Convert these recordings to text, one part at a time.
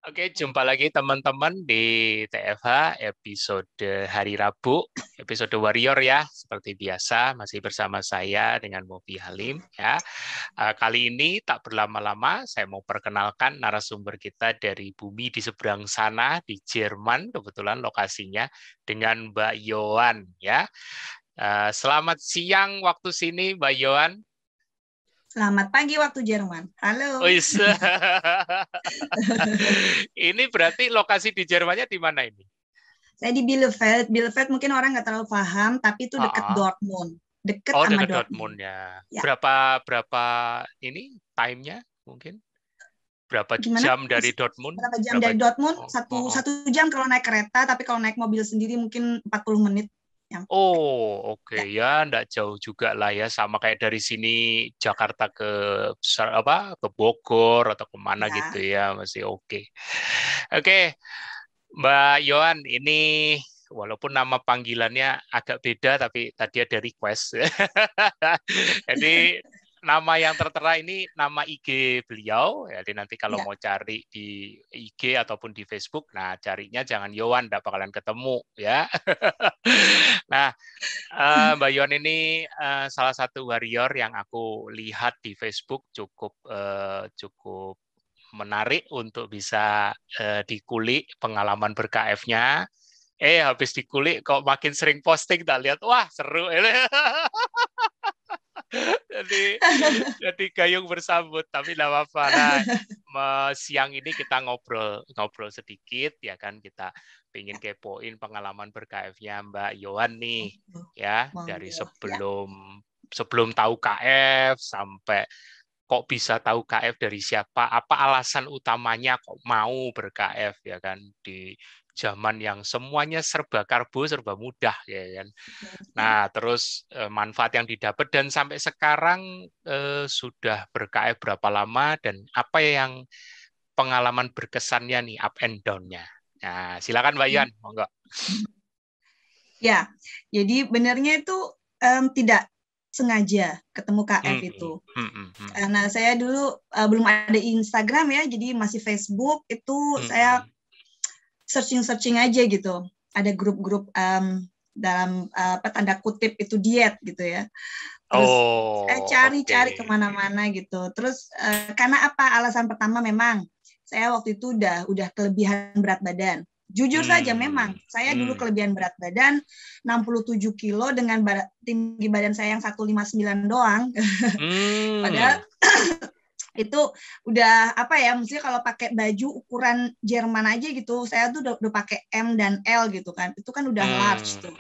Oke, jumpa lagi teman-teman di TFH episode hari Rabu, episode Warrior ya, seperti biasa masih bersama saya dengan Mofi Halim ya. Kali ini tak berlama-lama, saya mau perkenalkan narasumber kita dari bumi di seberang sana di Jerman, kebetulan lokasinya dengan Mbak Yohan ya. Selamat siang waktu sini, Mbak Yohan. Selamat pagi waktu Jerman. Oh, Halo. ini berarti lokasi di Jermannya di mana ini? Saya di Bielefeld. Bielefeld mungkin orang nggak terlalu paham, tapi itu dekat Ah, Dortmund. Dekat oh, sama dekat Dortmund. Dortmund ya. Ya, Berapa ini time-nya mungkin? Berapa gimana? jam dari Dortmund? Berapa jam Berapa? dari Dortmund? Oh, oh, Satu, oh. satu jam kalau naik kereta, tapi kalau naik mobil sendiri mungkin 40 menit. Nyampe. Oh, oke Ya, ya, enggak jauh juga lah ya, sama kayak dari sini Jakarta ke ke Bogor atau kemana gitu ya. ya, masih oke. Oke, Mbak Yohan, ini walaupun nama panggilannya agak beda, tapi tadi ada request. Jadi nama yang tertera ini nama IG beliau. Jadi nanti kalau Ya. mau cari di IG ataupun di Facebook, nah carinya jangan Yohan, nggak bakalan ketemu ya. Nah, Mbak Yohan ini salah satu warrior yang aku lihat di Facebook cukup menarik untuk bisa dikulik pengalaman ber-KF-nya. Habis dikulik kok makin sering posting, tak lihat, wah seru. jadi jadi gayung bersambut, tapi tidak apa-apa. Nah, siang ini kita ngobrol sedikit ya kan, kita ingin kepoin pengalaman ber-KF-nya Mbak Yohan nih ya, dari Monggo. Ya. sebelum tahu KF sampai kok bisa tahu KF dari siapa, apa alasan utamanya kok mau ber-KF ya kan, di zaman yang semuanya serba karbo, serba mudah ya kan. Nah, terus manfaat yang didapat dan sampai sekarang sudah ber-KF berapa lama dan apa yang pengalaman berkesannya nih, up and down-nya. Nah, silakan Mbak Yan, monggo. Ya, jadi benarnya itu tidak sengaja ketemu KF itu. Karena saya dulu belum ada Instagram ya, jadi masih Facebook, itu saya searching aja gitu. Ada grup-grup dalam tanda kutip itu diet gitu ya. Terus saya cari-cari kemana-mana gitu. Terus karena apa? Alasan pertama memang saya waktu itu udah kelebihan berat badan. Jujur saja memang saya dulu kelebihan berat badan 67 kilo dengan tinggi badan saya yang 159 doang. Padahal itu udah apa ya, maksudnya kalau pakai baju ukuran Jerman aja gitu, saya tuh udah pakai M dan L gitu kan, itu kan udah large tuh,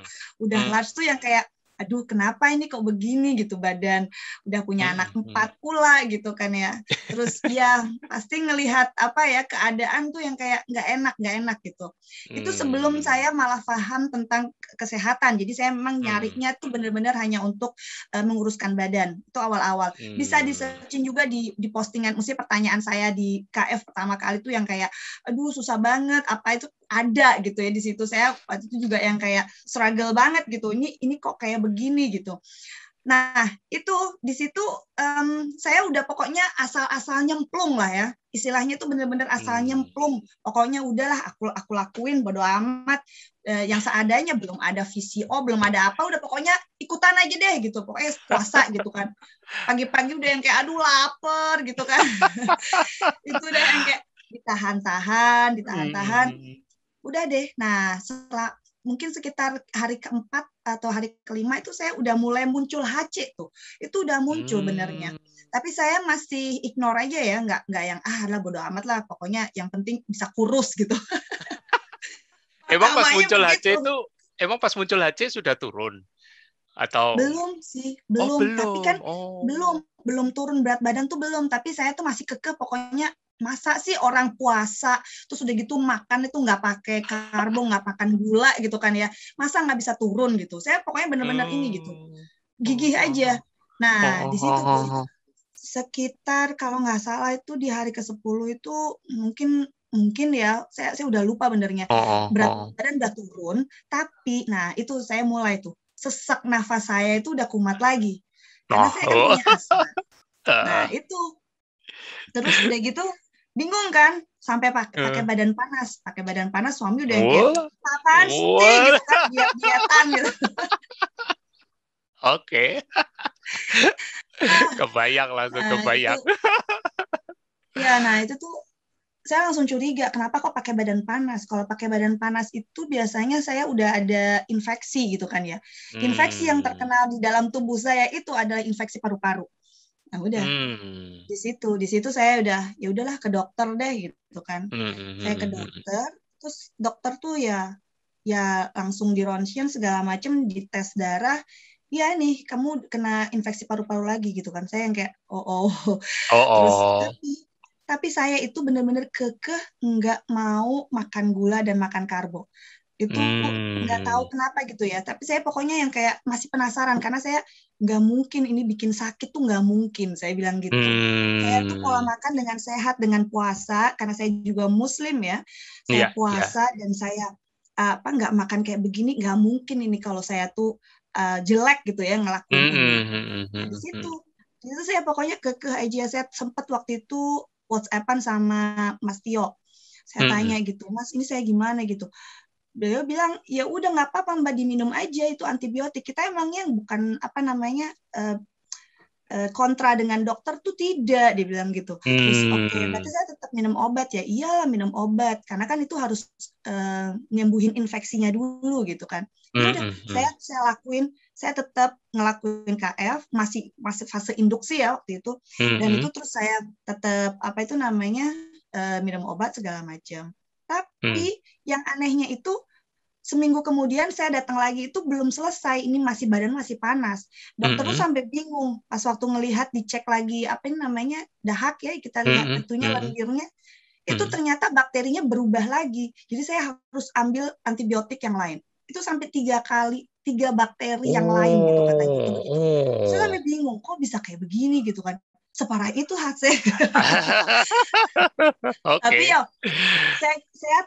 large tuh yang kayak aduh kenapa ini kok begini gitu badan, udah punya anak 4 pula gitu kan ya. Terus ya pasti ngelihat apa ya keadaan tuh yang kayak nggak enak gitu. Itu sebelum saya malah paham tentang kesehatan, jadi saya memang nyarinya tuh benar-benar hanya untuk menguruskan badan. Itu awal-awal bisa di searching juga di postingan, mesti pertanyaan saya di KF pertama kali tuh yang kayak aduh susah banget apa itu ada gitu ya di situ. Saya waktu itu juga yang kayak struggle banget gitu, ini kok kayak begini gitu. Nah itu di situ saya udah pokoknya asal nyemplung lah ya, istilahnya tuh bener-bener asal nyemplung, pokoknya udahlah aku lakuin bodo amat, yang seadanya, belum ada VCO, belum ada apa, udah pokoknya ikutan aja deh gitu, pokoknya puasa gitu kan, pagi-pagi udah yang kayak aduh lapar gitu kan. Itu udah yang kayak ditahan-tahan, udah deh. Nah setelah mungkin sekitar hari keempat atau hari kelima itu saya udah mulai muncul HC tuh, itu udah muncul benernya. Tapi saya masih ignore aja ya, nggak yang lah bodo amat lah, pokoknya yang penting bisa kurus gitu. Emang pas muncul HC sudah turun atau belum sih, belum. Tapi kan belum turun berat badan tuh belum, tapi saya tuh masih kekeh pokoknya. Masa sih orang puasa terus udah gitu makan itu nggak pakai karbo, nggak makan gula gitu kan ya, masa nggak bisa turun gitu. Saya pokoknya bener-bener ini gitu, gigih aja. Nah di situ tuh sekitar kalau nggak salah itu di hari ke-10 itu mungkin ya saya udah lupa benernya, berat badan udah turun, tapi nah itu saya mulai tuh sesak nafas saya itu udah kumat lagi karena saya kan punya asma. Nah itu terus udah gitu bingung kan, sampai pakai badan panas, suami udah yang kayak apaan sih gitu kan, diet-dietan gitu. Oke. Kebayang langsung kebayang. Itu tuh saya langsung curiga, kenapa kok pakai badan panas? Kalau pakai badan panas itu biasanya saya udah ada infeksi gitu kan ya. Infeksi yang terkenal di dalam tubuh saya itu adalah infeksi paru-paru. Nah udah, di situ saya udah, ya udahlah ke dokter deh gitu kan. Saya ke dokter, terus dokter tuh ya langsung di ronsen segala macam, dites darah. Ya nih, kamu kena infeksi paru-paru lagi gitu kan. Saya yang kayak Terus tapi saya itu benar-benar kekeh nggak mau makan gula dan makan karbo. Itu nggak tahu kenapa gitu ya. Tapi saya pokoknya yang kayak masih penasaran karena saya nggak mungkin ini bikin sakit tuh, nggak mungkin. Saya bilang gitu. Saya tuh pola makan dengan sehat, dengan puasa karena saya juga Muslim ya. Saya puasa dan saya nggak makan kayak begini, nggak mungkin ini kalau saya tuh jelek gitu ya ngelakuin ini. Di situ saya pokoknya kekeh aja. Saya sempat waktu itu WhatsApp-an sama Mas Tio. Saya tanya gitu, Mas ini saya gimana gitu. Beliau bilang, ya udah nggak apa-apa Mbak, diminum aja itu antibiotik. Kita emangnya bukan kontra dengan dokter tuh tidak, dia bilang gitu. Terus oke, berarti saya tetap minum obat ya. Iyalah minum obat, karena kan itu harus nyembuhin infeksinya dulu gitu kan. Ya udah, saya lakuin. Saya tetap ngelakuin KF, masih fase induksi ya waktu itu. Dan itu terus saya tetap minum obat segala macam. Tapi yang anehnya itu seminggu kemudian saya datang lagi itu belum selesai, ini badan masih panas. Dokter tuh sampai bingung pas waktu ngelihat, dicek lagi dahak ya, kita lihat itunya lendirnya. Itu ternyata bakterinya berubah lagi. Jadi saya harus ambil antibiotik yang lain. Itu sampai 3 bakteri yang lain gitu katanya. Saya sampai bingung, kok bisa kayak begini gitu kan. Separah itu HC. Tapi ya,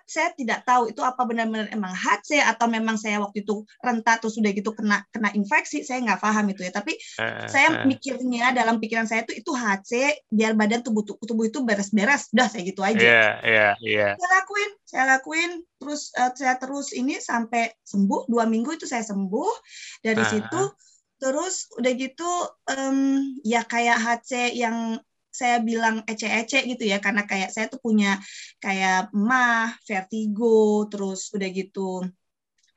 saya tidak tahu itu apa benar-benar emang HC atau memang saya waktu itu rentak terus sudah gitu kena infeksi. Saya nggak paham itu ya. Tapi saya mikirnya dalam pikiran saya itu HC biar badan tubuh itu beres-beres. Udah saya gitu aja. Saya lakuin terus saya terus ini sampai sembuh 2 minggu itu saya sembuh dari situ. Terus udah gitu ya kayak HC yang saya bilang ece-ece gitu ya, karena kayak saya tuh punya kayak vertigo, terus udah gitu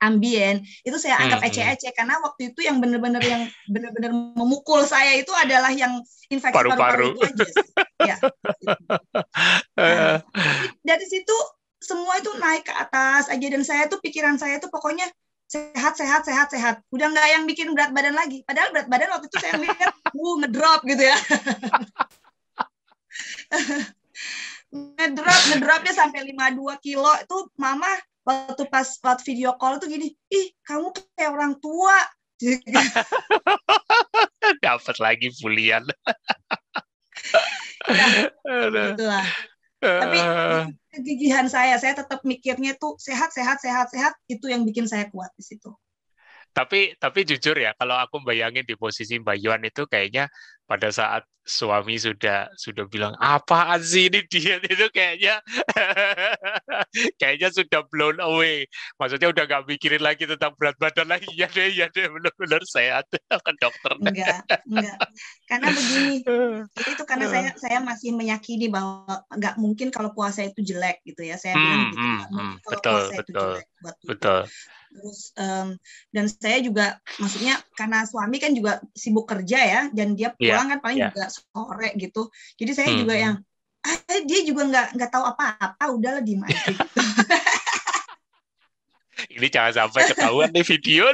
ambien, itu saya anggap ece-ece karena waktu itu yang benar-benar memukul saya itu adalah yang infeksi paru-paru itu aja. Ya. Nah, dari situ semua itu naik ke atas aja, dan saya tuh pikiran saya tuh pokoknya sehat. Udah nggak yang bikin berat badan lagi. Padahal berat badan waktu itu saya lihat ngedrop gitu ya. ngedropnya sampai 52 kilo. Itu mama waktu video call tuh gini, ih kamu kayak orang tua. Dapat lagi bulian. Ya, itulah. Tapi kegigihan saya tetap mikirnya tuh sehat, itu yang bikin saya kuat di situ. Tapi jujur ya, kalau aku bayangin di posisi Mbak Yuan itu kayaknya pada saat suami sudah bilang apaan sih ini diet, itu kayaknya sudah blown away. Maksudnya udah nggak mikirin lagi tentang berat badan lagi. Ya deh benar-benar sehat ke dokter. Enggak. Karena begini, itu karena saya masih meyakini bahwa nggak mungkin kalau puasa itu jelek gitu ya. Saya bilang gitu, nggak mungkin kalau puasa itu jelek buat tubuh. Betul. Terus dan saya juga, maksudnya karena suami kan juga sibuk kerja ya, dan dia pulang kan paling juga sore gitu. Jadi saya juga yang dia juga nggak tahu apa-apa, udahlah diem aja gitu. Ini jangan sampai ketahuan nih video.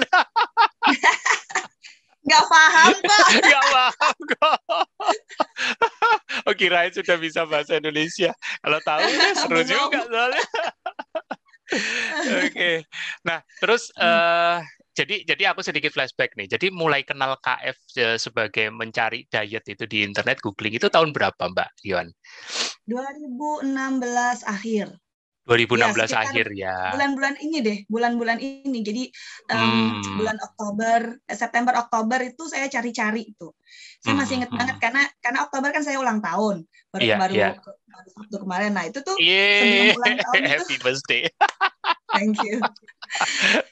Nggak paham kok. Oh, kirain sudah bisa bahasa Indonesia. Kalau tahu ya seru juga soalnya. Oke. Nah, terus jadi aku sedikit flashback nih. Jadi mulai kenal KF sebagai mencari diet itu di internet, googling itu tahun berapa, Mbak Yuan? 2016 akhir. 2016 akhir ya. Bulan-bulan ini. Jadi bulan September Oktober itu saya cari-cari itu. Saya masih ingat banget karena Oktober kan saya ulang tahun. Baru waktu kemarin. Nah itu tuh sebelum Yeay, ulang tahun itu, happy birthday. thank you.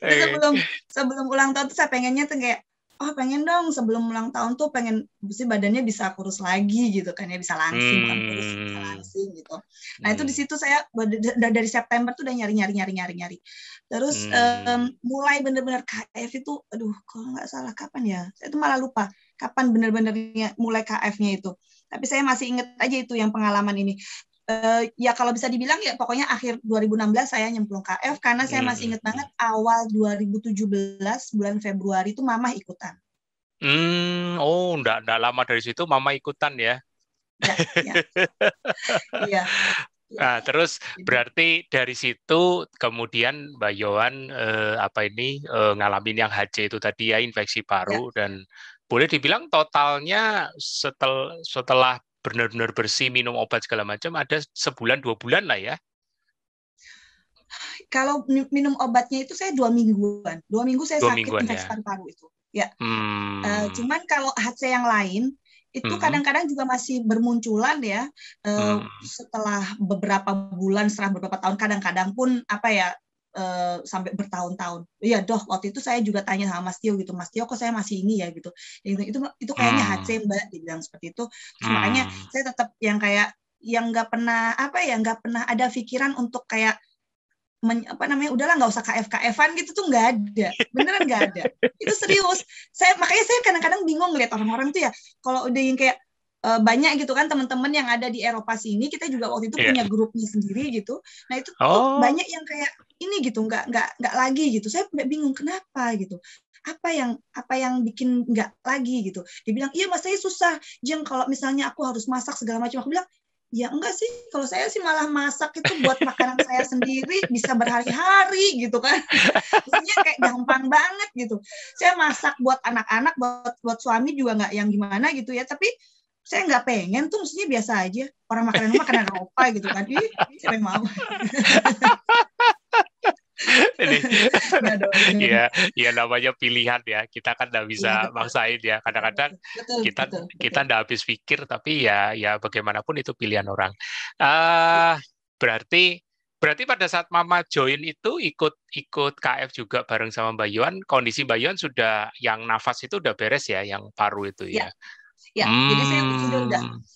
Itu sebelum ulang tahun tuh saya pengennya tuh kayak, oh pengen dong sebelum ulang tahun tuh pengen badannya bisa kurus lagi gitu kan ya, bisa langsing, bukan kurus, bisa langsing gitu. Nah itu di situ saya dari September tuh udah nyari. Terus mulai bener-bener KF itu, aduh kalau nggak salah kapan ya, saya tuh malah lupa kapan bener-benernya mulai KF-nya itu. Tapi saya masih inget aja itu yang pengalaman ini. Ya kalau bisa dibilang ya pokoknya akhir 2016 saya nyemplung KF, karena saya masih inget banget awal 2017 bulan Februari itu Mama ikutan. Oh, enggak lama dari situ Mama ikutan ya. Iya. Nah, terus berarti dari situ kemudian Mbak Yohan ngalamin yang HC itu tadi ya, infeksi paru, dan boleh dibilang totalnya setelah benar-benar bersih minum obat segala macam ada sebulan 2 bulan lah ya. Kalau minum obatnya itu saya 2 mingguan. 2 minggu saya sakit infeksi paru-paru itu. Ya. Cuman kalau HC yang lain itu kadang-kadang juga masih bermunculan ya, setelah beberapa bulan, setelah beberapa tahun, kadang-kadang pun sampai bertahun-tahun. Iya Dok, waktu itu saya juga tanya sama Mas Tio gitu, Mas Tio kok saya masih ini ya gitu. Itu kayaknya HC Mbak, dibilang seperti itu. Terus makanya saya tetap yang kayak yang nggak pernah ada pikiran untuk kayak udahlah nggak usah KF-KF-an gitu tuh, nggak ada, beneran nggak ada. Itu serius. Makanya saya kadang-kadang bingung ngeliat orang-orang tuh ya, kalau udah yang kayak banyak gitu kan teman-teman yang ada di Eropa sini, kita juga waktu itu punya grupnya sendiri gitu. Nah itu tuh banyak yang kayak ini gitu, nggak lagi gitu. Saya bingung kenapa gitu. Apa yang bikin nggak lagi gitu. Dia bilang iya mas, saya susah Jeng, kalau misalnya aku harus masak segala macam. Aku bilang ya enggak sih, kalau saya sih malah masak itu buat makanan saya sendiri bisa berhari-hari gitu kan. Maksudnya kayak gampang banget gitu. Saya masak buat anak-anak, buat suami juga nggak yang gimana gitu ya, tapi saya nggak pengen tuh, maksudnya biasa aja. Orang makanan Eropa gitu kan. Siapa yang mau? Ya namanya pilihan ya, kita kan nggak bisa maksain ya, kadang-kadang kita nggak habis pikir, tapi ya bagaimanapun itu pilihan orang. Berarti pada saat Mama join itu ikut KF juga bareng sama Mbak Yohan, kondisi Mbak Yohan sudah yang nafas itu udah beres ya, yang paru itu ya. Jadi saya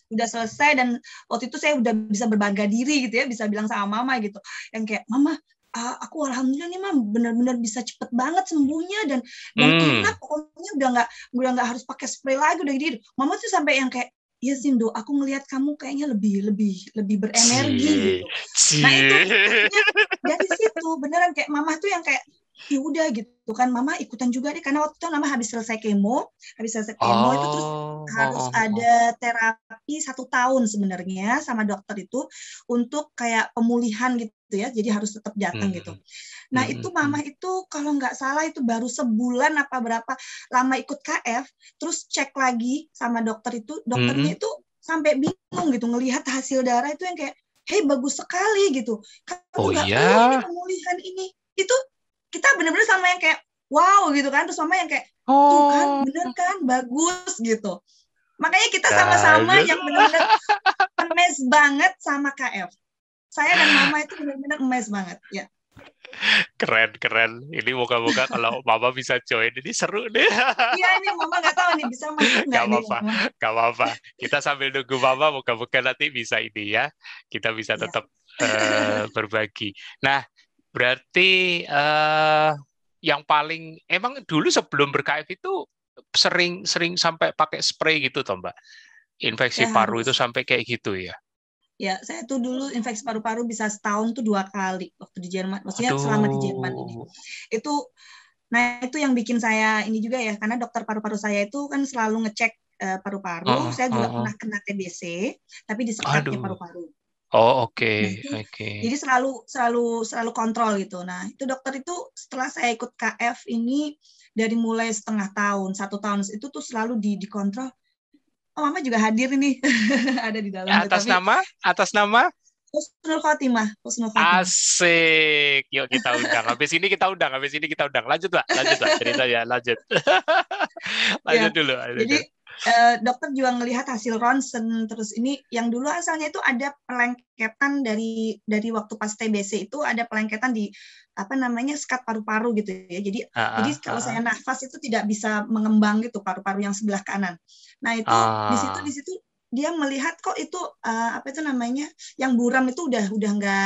udah selesai, dan waktu itu saya udah bisa berbangga diri gitu ya, bisa bilang sama Mama gitu, yang kayak Mama, aku alhamdulillah nih Mam, benar-benar bisa cepet banget sembuhnya dan enak, pokoknya udah nggak harus pakai spray lagi, udah gitu. Mama tuh sampai yang kayak, iya Sindo, aku ngelihat kamu kayaknya lebih berenergi gitu. Nah itu dari situ beneran kayak Mama tuh yang kayak, ya udah gitu kan, Mama ikutan juga deh, karena waktu itu Mama habis selesai kemo itu terus harus ada terapi 1 tahun sebenarnya sama dokter itu untuk kayak pemulihan gitu ya, jadi harus tetap datang gitu. Nah itu Mama itu kalau nggak salah itu baru sebulan apa berapa lama ikut KF, terus cek lagi sama dokter itu, dokternya itu sampai bingung gitu ngelihat hasil darah itu yang kayak, hei bagus sekali gitu, kamu nggak perlu ini pemulihan ini itu. Kita benar-benar sama yang kayak wow gitu kan, terus Mama yang kayak tuh kan bener kan bagus gitu. Makanya kita sama-sama yang benar-benar amazed banget sama KF. Saya dan Mama itu benar-benar amazed banget ya. Keren. Ini moga-moga kalau Mama bisa join, ini seru deh. Iya, ini Mama nggak tahu nih bisa masuk nggak nih. Gak apa-apa. Kita sambil nunggu Mama, moga-moga nanti bisa ini ya. Kita bisa tetap berbagi. Nah, berarti yang paling emang dulu sebelum ber-KF itu sering sampai pakai spray gitu toh Mbak? Infeksi paru itu sampai kayak gitu ya? Ya, saya tuh dulu infeksi paru-paru bisa setahun tuh 2 kali waktu di Jerman. Maksudnya selama di Jerman ini. Itu yang bikin saya ini juga ya, karena dokter paru-paru saya itu kan selalu ngecek paru-paru. Saya juga pernah kena TBC, tapi di sekatnya paru-paru. Oh oke. Jadi selalu kontrol gitu. Nah itu dokter itu setelah saya ikut KF ini dari mulai setengah tahun, 1 tahun itu tuh selalu dikontrol. Oh Mama juga hadir ini ada di dalam. Atas nama? Husnul Khotimah. Asik. Yuk kita undang. Habis ini kita undang. Lanjut Pak. Ceritanya lanjut. Lanjut dulu. dokter juga ngelihat hasil ronsen. Terus ini yang dulu asalnya itu ada pelengketan dari waktu pas TBC itu ada pelengketan di apa namanya sekat paru-paru gitu ya. Jadi kalau saya nafas itu tidak bisa mengembang gitu paru-paru yang sebelah kanan. Nah itu di situ dia melihat kok itu apa itu namanya yang buram itu udah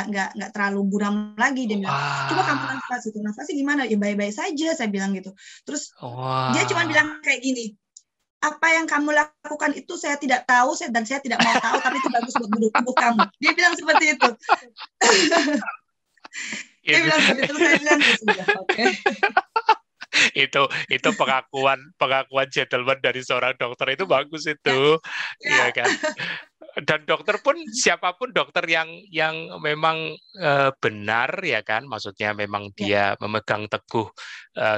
nggak terlalu buram lagi. Dia bilang coba kamu nafasnya gimana ya, baik-baik saja, saya bilang gitu. Terus dia cuma bilang kayak gini, apa yang kamu lakukan itu saya tidak tahu dan saya tidak mau tahu, tapi itu bagus buat tubuh kamu. Dia bilang seperti itu. Dia bilang seperti itu, saya bilang ya sudah, oke. Itu pengakuan gentleman dari seorang dokter itu bagus itu, ya kan. Dan dokter pun siapapun dokter yang memang benar ya kan, maksudnya memang dia memegang teguh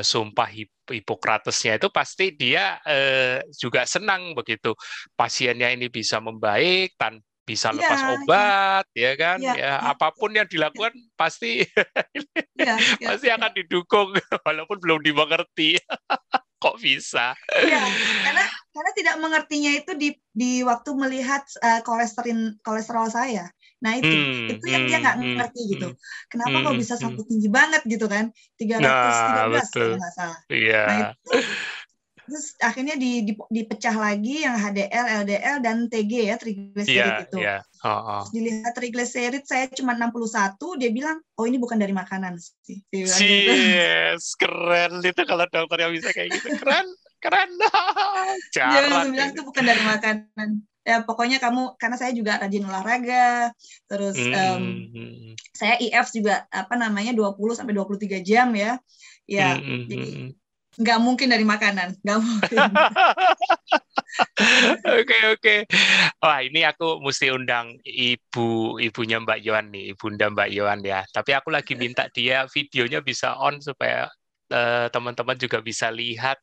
sumpah Hipokratesnya itu pasti dia juga senang begitu pasiennya ini bisa membaik tanpa bisa lepas obat ya kan, apapun yang dilakukan pasti pasti akan didukung walaupun belum dimengerti. Kok bisa? Iya, karena tidak mengertinya itu di waktu melihat kolesterol saya. Nah itu yang dia nggak ngerti gitu. Kenapa kok bisa sampai tinggi banget gitu kan? 313 kalau nggak salah. Nah itu terus akhirnya dipecah lagi yang HDL, LDL dan TG ya, trigliserid itu. Terus dilihat trigliserid saya cuma 61, dia bilang, "Oh, ini bukan dari makanan sih." Yes, keren itu kalau dokter yang bisa kayak gitu. Keren. Dia bilang itu bukan dari makanan. Ya pokoknya kamu, karena saya juga rajin olahraga, terus saya IF juga 20-23 jam ya. Ya, jadi nggak mungkin dari makanan, nggak mungkin. Oke. Wah, ini aku mesti undang ibunya Mbak Yohan nih, ibunda Mbak Yohan ya. Tapi aku lagi minta dia videonya bisa on supaya teman-teman juga bisa lihat.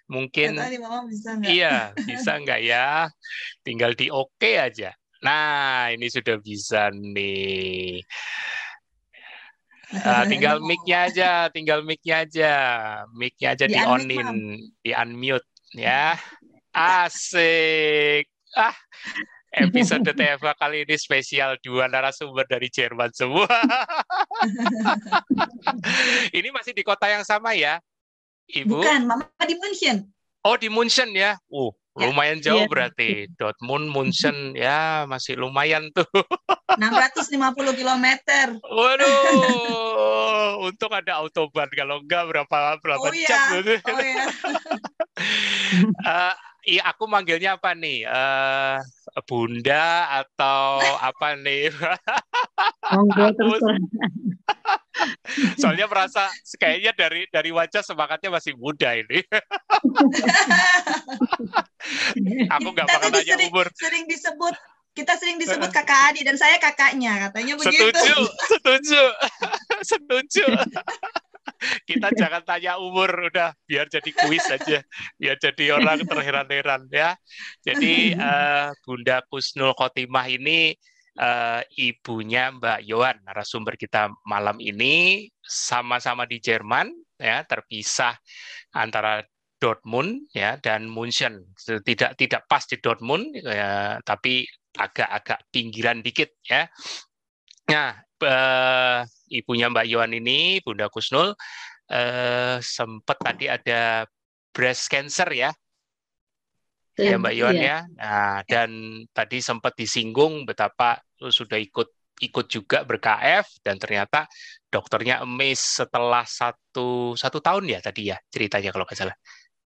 Mungkin Mama bisa nggak? Iya, bisa nggak ya? Tinggal di oke aja. Nah, ini sudah bisa nih. Tinggal mic-nya aja, di on-in, di unmute ya. Asik. Episode TFA kali ini spesial 2 narasumber dari Jerman semua. Ini masih di kota yang sama ya, Ibu? Bukan, Mama di München. Oh, di München ya. Lumayan jauh berarti. Dortmund, München ya masih lumayan tuh. 650 km. Waduh, untung ada autobahn, kalau enggak berapa jam. Iya, aku manggilnya apa nih? Bunda atau apa nih? Soalnya merasa kayaknya dari wajah semangatnya masih muda ini. Aku nggak bakal tanya umur. Kita sering disebut kakak adik dan saya kakaknya, katanya begitu. Setuju. Kita jangan tanya umur, udah biar jadi kuis aja, biar jadi orang terheran-heran ya. Jadi Bunda Kusnul Khotimah ini ibunya Mbak Yohan, narasumber kita malam ini, sama-sama di Jerman ya, terpisah antara Dortmund ya dan München. Tidak pas di Dortmund ya, tapi agak pinggiran dikit ya. Nah, ibunya Mbak Yohan ini, Bunda Kusnul, sempat tadi ada breast cancer ya. Ya Mbak Yohan ya. Nah, dan tadi sempat disinggung betapa sudah ikut juga ber-KF dan ternyata dokternya amazed setelah satu tahun ya tadi ya ceritanya kalau nggak salah.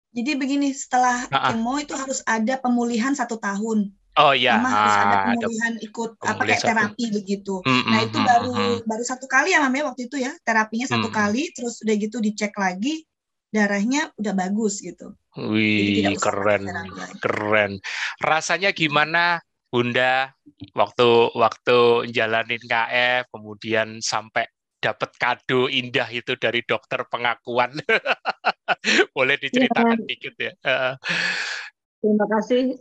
Jadi begini, setelah kemo itu harus ada pemulihan 1 tahun. Oh iya, harus ada pemulihan ikut kayak terapi begitu. Nah itu baru 1 kali ya Mama waktu itu ya, terapinya 1 kali, terus udah gitu dicek lagi darahnya udah bagus gitu. Wih, keren. Rasanya gimana Bunda waktu jalanin KF kemudian sampai dapat kado indah itu dari dokter pengakuan? Boleh diceritakan dikit ya? Terima kasih.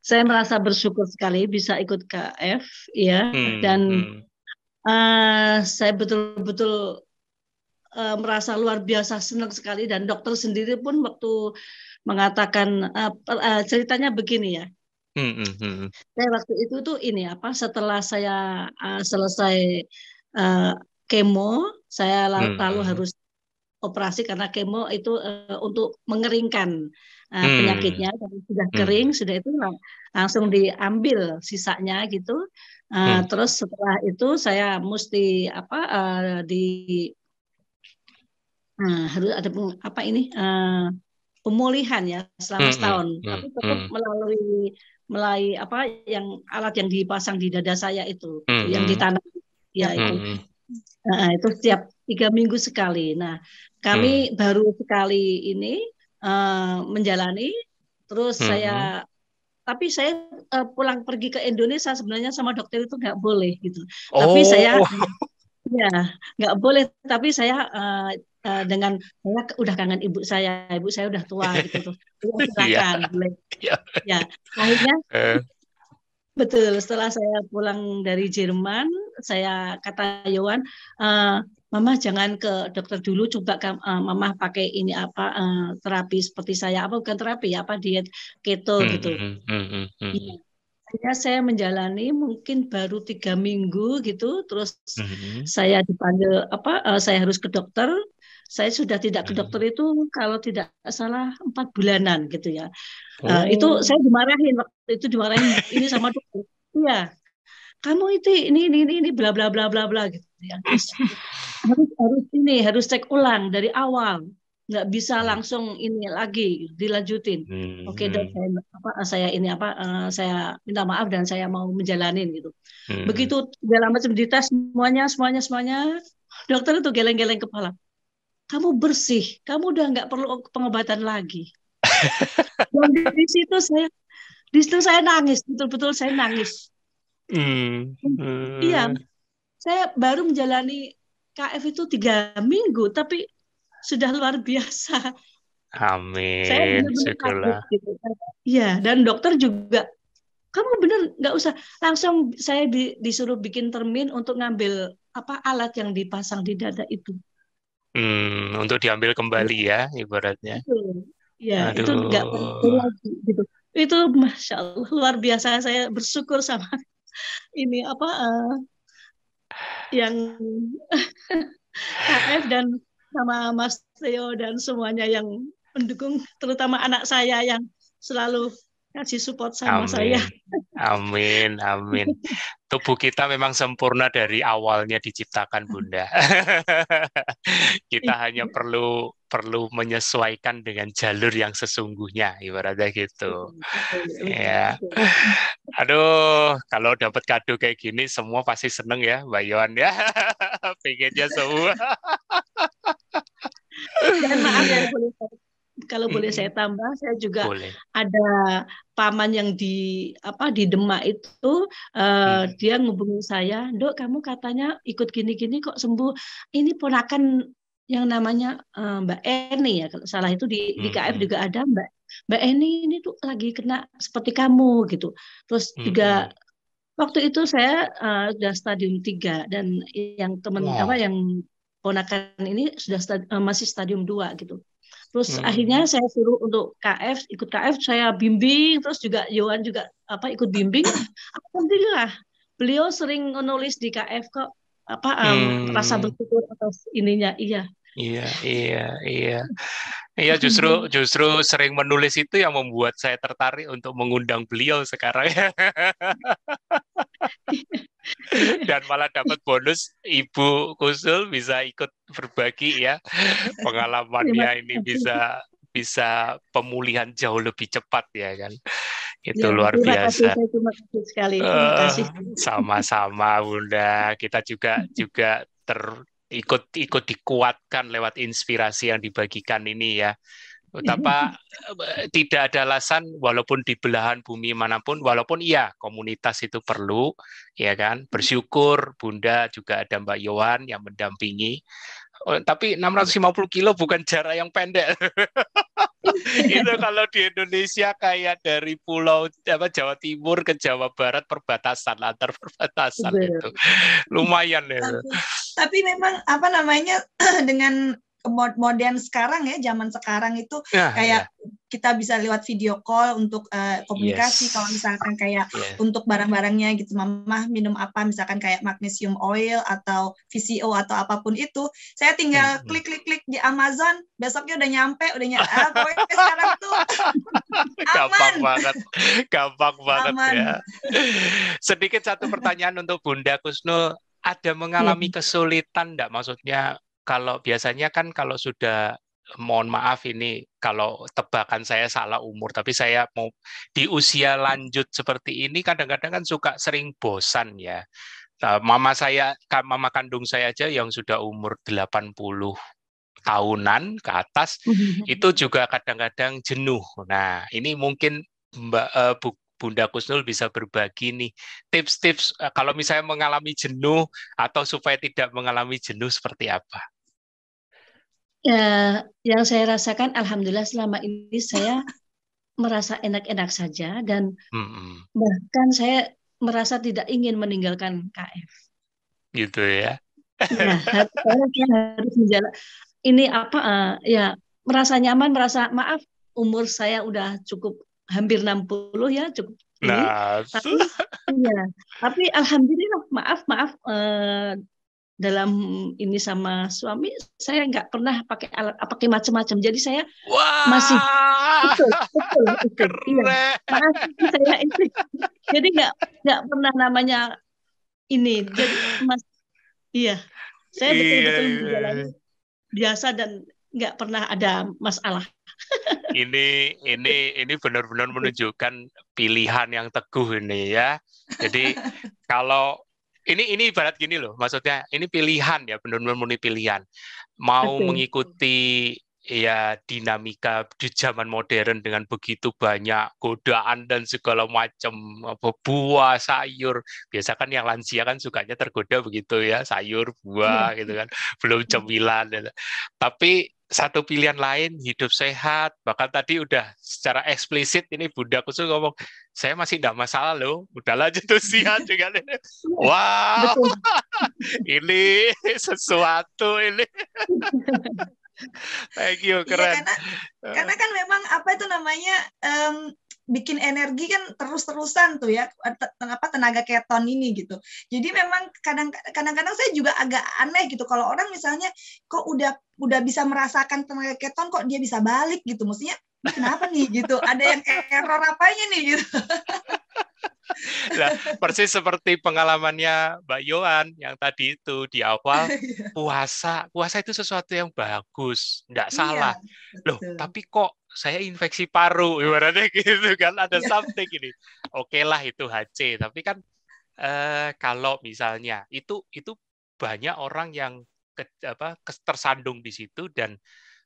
Saya merasa bersyukur sekali bisa ikut KF ya, dan saya betul-betul merasa luar biasa senang sekali, dan dokter sendiri pun waktu mengatakan ceritanya begini ya. Saya waktu itu tuh setelah saya selesai kemo, saya lalu harus operasi karena kemo itu untuk mengeringkan penyakitnya. Sudah kering, sudah itu langsung diambil sisanya gitu. Terus setelah itu saya mesti harus ada pemulihan ya selama setahun. Tapi tetap melalui yang alat yang dipasang di dada saya itu yang ditanam ya itu setiap 3 minggu sekali. Nah, kami baru sekali ini menjalani, terus tapi saya pulang pergi ke Indonesia sebenarnya sama dokter itu nggak boleh gitu. Tapi saya nggak boleh. Tapi saya dengan saya udah kangen ibu saya udah tua gitu tuh. Silakan boleh. Ya, akhirnya betul, setelah saya pulang dari Jerman, saya kata Yohan, Mama jangan ke dokter dulu, coba Mama pakai ini terapi seperti saya, bukan terapi ya, diet keto gitu. Akhirnya saya menjalani mungkin baru 3 minggu gitu, terus saya dipanggil saya harus ke dokter. Saya sudah tidak ke dokter itu kalau tidak salah 4 bulanan gitu ya. Itu saya dimarahin waktu itu, ini sama dokter. Iya, kamu itu ini bla bla bla bla bla gitu ya. Harus cek ulang dari awal. Nggak bisa langsung ini lagi dilanjutin. Oke, dok, saya minta maaf dan saya mau menjalanin gitu. Begitu segala macam dites semuanya, dokter itu geleng-geleng kepala. Kamu bersih, kamu udah nggak perlu pengobatan lagi. Dan di situ saya nangis, betul-betul saya nangis. Iya, saya baru menjalani KF itu 3 minggu, tapi sudah luar biasa. Amin. Saya benar-benar gitu. Iya, dan dokter juga, kamu benar nggak usah, langsung saya disuruh bikin termin untuk ngambil alat yang dipasang di dada itu. Untuk diambil kembali ya, ibaratnya. Ya, itu nggak perlu lagi gitu. Itu Masya Allah luar biasa, saya bersyukur sama ini yang KF dan sama Mas Theo dan semuanya yang mendukung, terutama anak saya yang selalu kasih support sama saya. Amin. Tubuh kita memang sempurna dari awalnya diciptakan, Bunda. Kita hanya perlu menyesuaikan dengan jalur yang sesungguhnya, ibaratnya gitu. Ya. Aduh, kalau dapat kado kayak gini semua pasti seneng ya, Mbak Yohan ya. Pengennya semua. Dan maaf ya, kalau boleh saya tambah, saya juga ada paman yang di Demak itu, dia ngubungin saya, Dok, kamu katanya ikut gini-gini kok sembuh. Ini ponakan yang namanya Mbak Eni ya, kalau salah itu di KF juga ada Mbak Eni ini tuh lagi kena seperti kamu gitu. Terus juga waktu itu saya sudah stadium 3 dan yang yang ponakan ini sudah masih stadium 2 gitu. Terus akhirnya saya suruh untuk ikut KF, saya bimbing, terus juga Yohan juga ikut bimbing. Alhamdulillah, beliau sering menulis di KF kok rasa bersyukur atas ininya. Iya, justru sering menulis itu yang membuat saya tertarik untuk mengundang beliau sekarang. Dan malah dapat bonus Ibu Kusul bisa ikut berbagi ya pengalamannya, ini bisa pemulihan jauh lebih cepat ya kan. Itu luar biasa. Terima kasih sekali. Terima kasih. Sama-sama Bunda, kita juga ikut dikuatkan lewat inspirasi yang dibagikan ini ya. Betapa tidak ada alasan, walaupun di belahan bumi manapun, walaupun iya komunitas itu perlu, ya kan. Bersyukur Bunda juga ada Mbak Yohan yang mendampingi. Tapi 650 kilo bukan jarak yang pendek. Itu kalau di Indonesia kayak dari pulau Jawa Timur ke Jawa Barat antar perbatasan itu lumayan ya. Tapi memang dengan modern sekarang ya, zaman sekarang itu kayak kita bisa lewat video call untuk komunikasi. Kalau misalkan kayak untuk barang-barangnya gitu, Mama minum apa, misalkan kayak magnesium oil atau VCO atau apapun itu, saya tinggal klik di Amazon, besoknya udah nyampe, pokoknya sekarang tuh gampang banget aman. Ya. Sedikit satu pertanyaan untuk Bunda Kusnul, ada mengalami kesulitan enggak? Maksudnya kalau biasanya kan kalau sudah, mohon maaf ini kalau tebakan saya salah umur, tapi saya mau di usia lanjut seperti ini kadang-kadang kan suka sering bosan ya. Mama kandung saya aja yang sudah umur 80 tahunan ke atas, itu juga kadang-kadang jenuh. Nah, ini mungkin Bunda Kusnul bisa berbagi nih tips-tips kalau misalnya mengalami jenuh atau supaya tidak mengalami jenuh seperti apa? Ya, yang saya rasakan, alhamdulillah selama ini saya merasa enak-enak saja dan bahkan saya merasa tidak ingin meninggalkan KF. Gitu ya? Ya, harus menjalan. Ini ya merasa nyaman, merasa maaf umur saya udah cukup hampir 60 ya, cukup ini. Tapi alhamdulillah maaf dalam ini sama suami saya nggak pernah pakai macam-macam, jadi saya masih betul. Iya, maaf saya itu jadi nggak pernah namanya ini, jadi saya betul-betul menjalani biasa dan nggak pernah ada masalah. Ini benar-benar menunjukkan pilihan yang teguh ini ya. Jadi kalau ini ibarat gini loh, maksudnya ini pilihan ya, benar-benar murni pilihan. Mau mengikuti ya dinamika di zaman modern dengan begitu banyak godaan dan segala macam buah, sayur. Biasa kan yang lansia kan sukanya tergoda begitu ya, sayur, buah gitu kan, belum cemilan. Gitu. Tapi satu pilihan lain, hidup sehat. Bahkan tadi udah secara eksplisit ini Bunda Kusnul ngomong, saya masih enggak masalah loh, udah lanjut usia dengan ini. Wow, ini sesuatu ini. Thank you, keren. Iya, karena kan memang apa itu namanya bikin energi kan terus-terusan tuh ya, tenaga keton ini gitu. Jadi memang kadang-kadang saya juga agak aneh gitu kalau orang misalnya kok udah bisa merasakan tenaga keton kok dia bisa balik gitu. Maksudnya kenapa nih gitu? Ada yang error apanya nih gitu. Nah, persis seperti pengalamannya Mbak Yohan yang tadi itu di awal, puasa itu sesuatu yang bagus, enggak salah. Loh, tapi kok saya infeksi paru, ibaratnya gitu kan, ada something ini. Oke lah itu HC, tapi kan kalau misalnya itu banyak orang yang tersandung di situ dan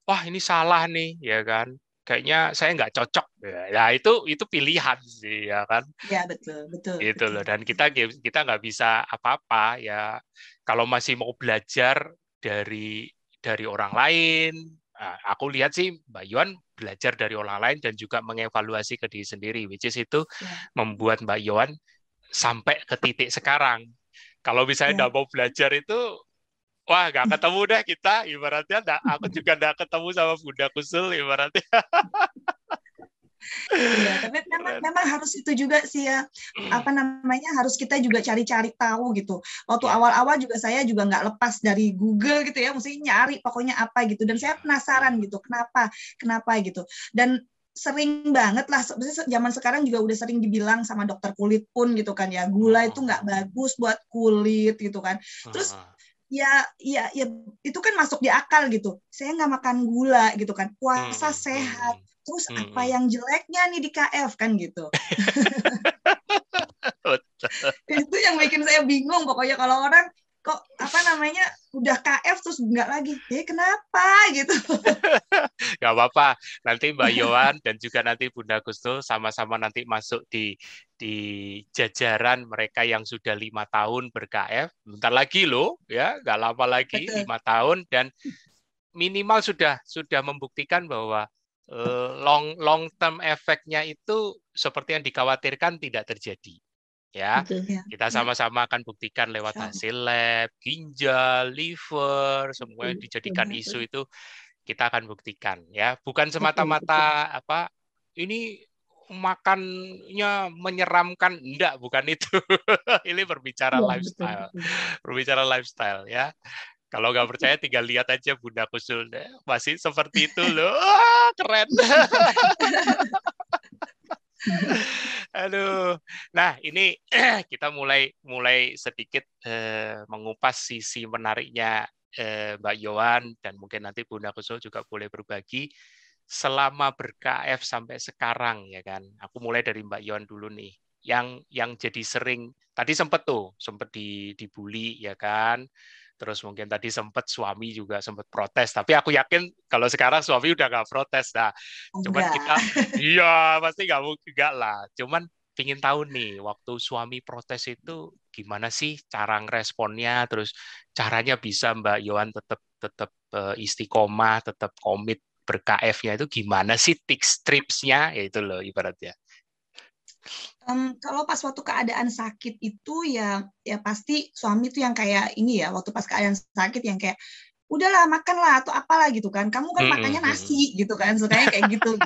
wah ini salah nih, ya kan? Kayaknya saya nggak cocok. Ya itu pilihan sih, ya kan? Ya betul. Gitu loh. Dan kita nggak bisa apa-apa ya. Kalau masih mau belajar dari orang lain, aku lihat sih Mbak Yohan belajar dari orang lain dan juga mengevaluasi ke diri sendiri, which is itu membuat Mbak Yohan sampai ke titik sekarang. Kalau misalnya nggak mau belajar itu, wah nggak ketemu deh kita, ibaratnya aku juga nggak ketemu sama Bunda Kusnul, ibaratnya. Iya, tapi memang harus itu juga sih ya, apa namanya, harus kita juga cari-cari tahu gitu. Waktu awal-awal juga saya juga nggak lepas dari Google gitu ya, mesti nyari pokoknya apa gitu. Dan saya penasaran gitu, kenapa gitu. Dan sering banget lah, zaman sekarang juga udah sering dibilang sama dokter kulit pun gitu kan ya, gula itu nggak bagus buat kulit gitu kan. Terus ya itu kan masuk di akal gitu. Saya nggak makan gula gitu kan, puasa sehat. Terus apa yang jeleknya nih di KF kan gitu. Itu yang bikin saya bingung pokoknya kalau orang kok apa namanya udah KF terus nggak lagi, kenapa gitu. Nggak apa-apa, nanti Mbak Yohan dan juga nanti Bunda Kusnul sama-sama nanti masuk di jajaran mereka yang sudah 5 tahun ber-KF. Bentar lagi loh, ya nggak lama lagi. Betul. 5 tahun dan minimal sudah membuktikan bahwa long term efeknya itu seperti yang dikhawatirkan tidak terjadi. ya. Betul. Kita sama-sama akan buktikan lewat hasil lab, ginjal, liver, semua yang dijadikan isu itu kita akan buktikan ya. Bukan semata-mata apa ini makannya menyeramkan, enggak, bukan itu. Ini berbicara lifestyle. Berbicara lifestyle ya. Kalau nggak percaya tinggal lihat aja Bunda Kusul deh. Masih seperti itu loh. Keren. Aduh. Nah, ini kita mulai sedikit mengupas sisi menariknya Mbak Yohan, dan mungkin nanti Bunda Kusul juga boleh berbagi selama ber-KF sampai sekarang ya kan. Aku mulai dari Mbak Yohan dulu nih. Yang jadi sering tadi sempat dibully ya kan. Terus mungkin tadi sempat suami juga sempat protes, tapi aku yakin kalau sekarang suami udah nggak protes. Nah, cuman kita, iya pasti nggak mungkin nggak lah. Cuman pingin tahu nih, waktu suami protes itu gimana sih cara ngeresponnya, terus caranya bisa Mbak Yohan tetap istiqomah, tetap komit ber-KF-nya itu gimana sih, tips-tripsnya, ya itu loh ibaratnya. Kalau pas waktu keadaan sakit itu ya pasti suami tuh yang kayak ini ya, waktu pas keadaan sakit yang kayak udahlah makanlah atau apalah gitu kan, kamu kan makannya nasi gitu kan, sukanya kayak gitu.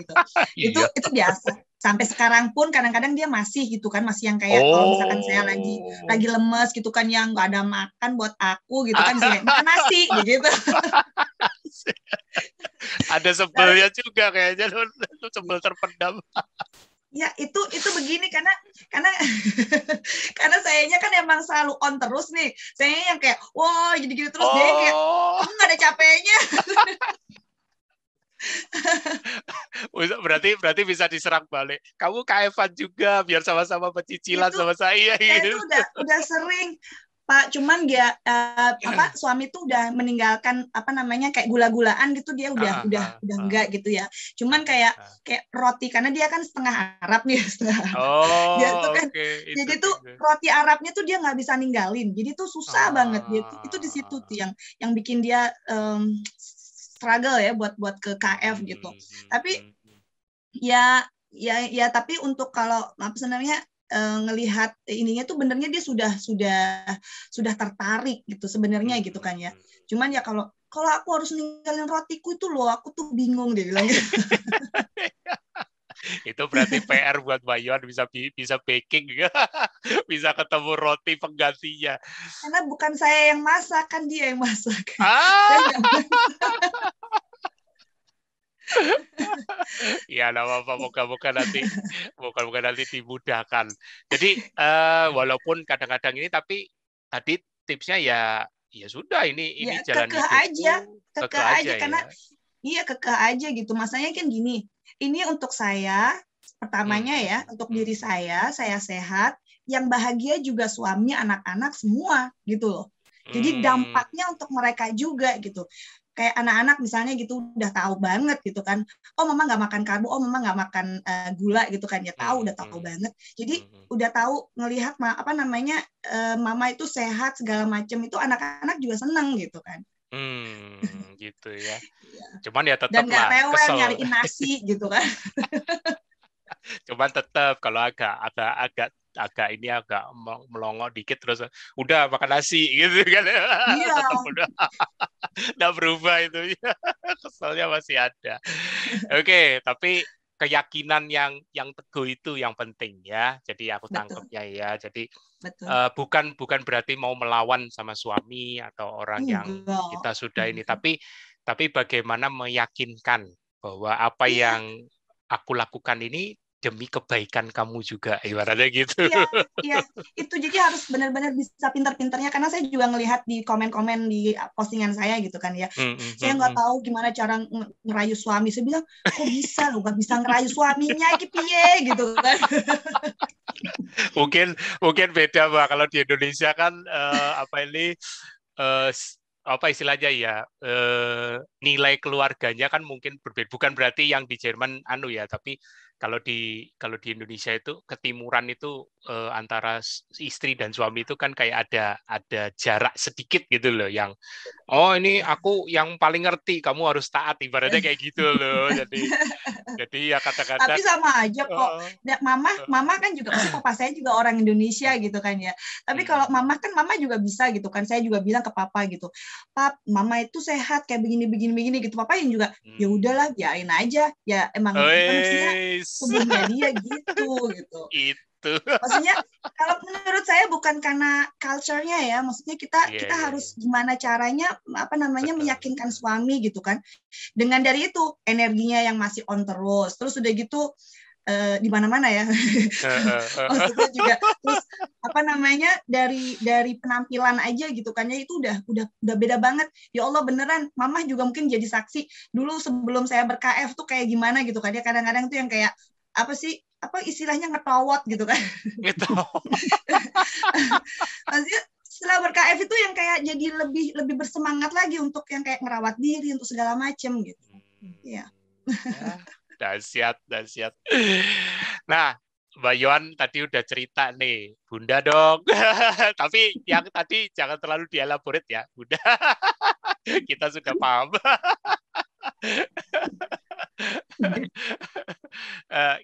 Itu biasa. Sampai sekarang pun kadang-kadang dia masih gitu kan, masih yang kayak kalau misalkan saya lagi lemes gitu kan, yang nggak ada makan buat aku gitu kan, kayak makan nasi gitu. Ada sebelnya juga kayaknya, lu sebel terpendam. Ya itu begini karena karena sayanya kan emang selalu on terus nih. Sayanya yang kayak wah gitu terus, dia kayak kamu nggak ada capeknya. Berarti bisa diserang balik. Kamu KF-an juga biar sama-sama pecicilan sama saya. Itu udah sering. Pak, cuman dia suami tuh udah meninggalkan kayak gula-gulaan gitu, dia udah enggak gitu ya. Cuman kayak roti, karena dia kan setengah Arab nih, dia tuh kan, jadi tuh roti Arabnya tuh dia nggak bisa ninggalin, jadi tuh susah banget dia itu di situ tuh yang bikin dia struggle ya buat ke KF gitu. Tapi ya tapi untuk kalau sebenarnya ngelihat ininya tuh benernya dia sudah tertarik gitu sebenarnya gitu kan ya. Cuman ya kalau aku harus ninggalin rotiku itu loh, aku tuh bingung, dia bilang gitu. Itu berarti PR buat Mbak Yohan, bisa baking, bisa ketemu roti penggantinya. Karena bukan saya yang masak, kan dia yang masak. Ya, apa-apa, moga-moga nanti dimudahkan. Jadi walaupun kadang-kadang ini, tapi tadi tipsnya ya sudah, ini jalan hidupku, kekeh aja karena kekeh aja gitu. Masanya kan gini, ini untuk saya pertamanya ya, untuk diri saya sehat, yang bahagia juga suami, anak-anak semua gitu loh. Jadi dampaknya untuk mereka juga gitu. Kayak anak-anak misalnya gitu udah tahu banget gitu kan, oh mama nggak makan karbo, oh mama nggak makan gula gitu kan, ya tahu, udah tahu banget. Jadi udah tahu, ngelihat mama itu sehat segala macam, itu anak-anak juga seneng gitu kan. Gitu ya. Cuman ya tetap dan nggak rewel kesel nyariin nasi gitu kan. Cuman tetap kalau agak melongo dikit terus udah makan nasi gitu kan. Iya. Tetap udah nggak berubah itu. Keselnya masih ada. Oke, tapi keyakinan yang teguh itu yang penting ya. Jadi aku tangkapnya ya. Jadi bukan berarti mau melawan sama suami atau orang yang kita sudah ini, tapi bagaimana meyakinkan bahwa apa yang aku lakukan ini demi kebaikan kamu juga, ibaratnya gitu. Iya, itu jadi harus benar-benar bisa pintar-pintarnya, karena saya juga ngelihat di komen-komen di postingan saya gitu kan ya. Saya nggak tahu gimana cara ngerayu suami. Saya bilang, kok bisa lo nggak bisa ngerayu suaminya, piye gitu kan. mungkin beda Mbak, kalau di Indonesia kan apa istilahnya ya, nilai keluarganya kan mungkin berbeda. Bukan berarti yang di Jerman ya, tapi kalau di Indonesia itu ketimuran itu antara istri dan suami itu kan kayak ada jarak sedikit gitu loh, yang ini aku yang paling ngerti, kamu harus taat, ibaratnya kayak gitu loh. Jadi ya Tapi kadang-kadang sama aja kok. Nah, mama kan juga, pasti papa saya juga orang Indonesia gitu kan ya. Tapi kalau mama kan mama juga bisa gitu kan. Saya juga bilang ke papa gitu, Pap, mama itu sehat kayak begini gitu. Papa yang juga, ya udahlah, biarin aja. Ya emang maksudnya tubuhnya dia gitu. Itu. Maksudnya kalau menurut saya bukan karena culture-nya ya, maksudnya kita harus gimana caranya meyakinkan suami gitu kan. Dengan dari itu energinya yang masih on terus udah gitu di mana-mana ya. Maksudnya juga terus dari penampilan aja gitu kan ya, itu udah beda banget. Ya Allah, beneran mama juga mungkin jadi saksi dulu sebelum saya ber-KF tuh kayak gimana gitu kan ya, kadang-kadang tuh yang kayak apa istilahnya ngetowot gitu kan. Maksudnya setelah ber-KF itu yang kayak jadi lebih bersemangat lagi untuk yang kayak ngerawat diri untuk segala macam gitu. Iya. Dahsyat. Nah, Mbak Yohan tadi udah cerita nih, Bunda dong. Tapi yang tadi jangan terlalu dielaborate ya, Bunda. Kita sudah paham.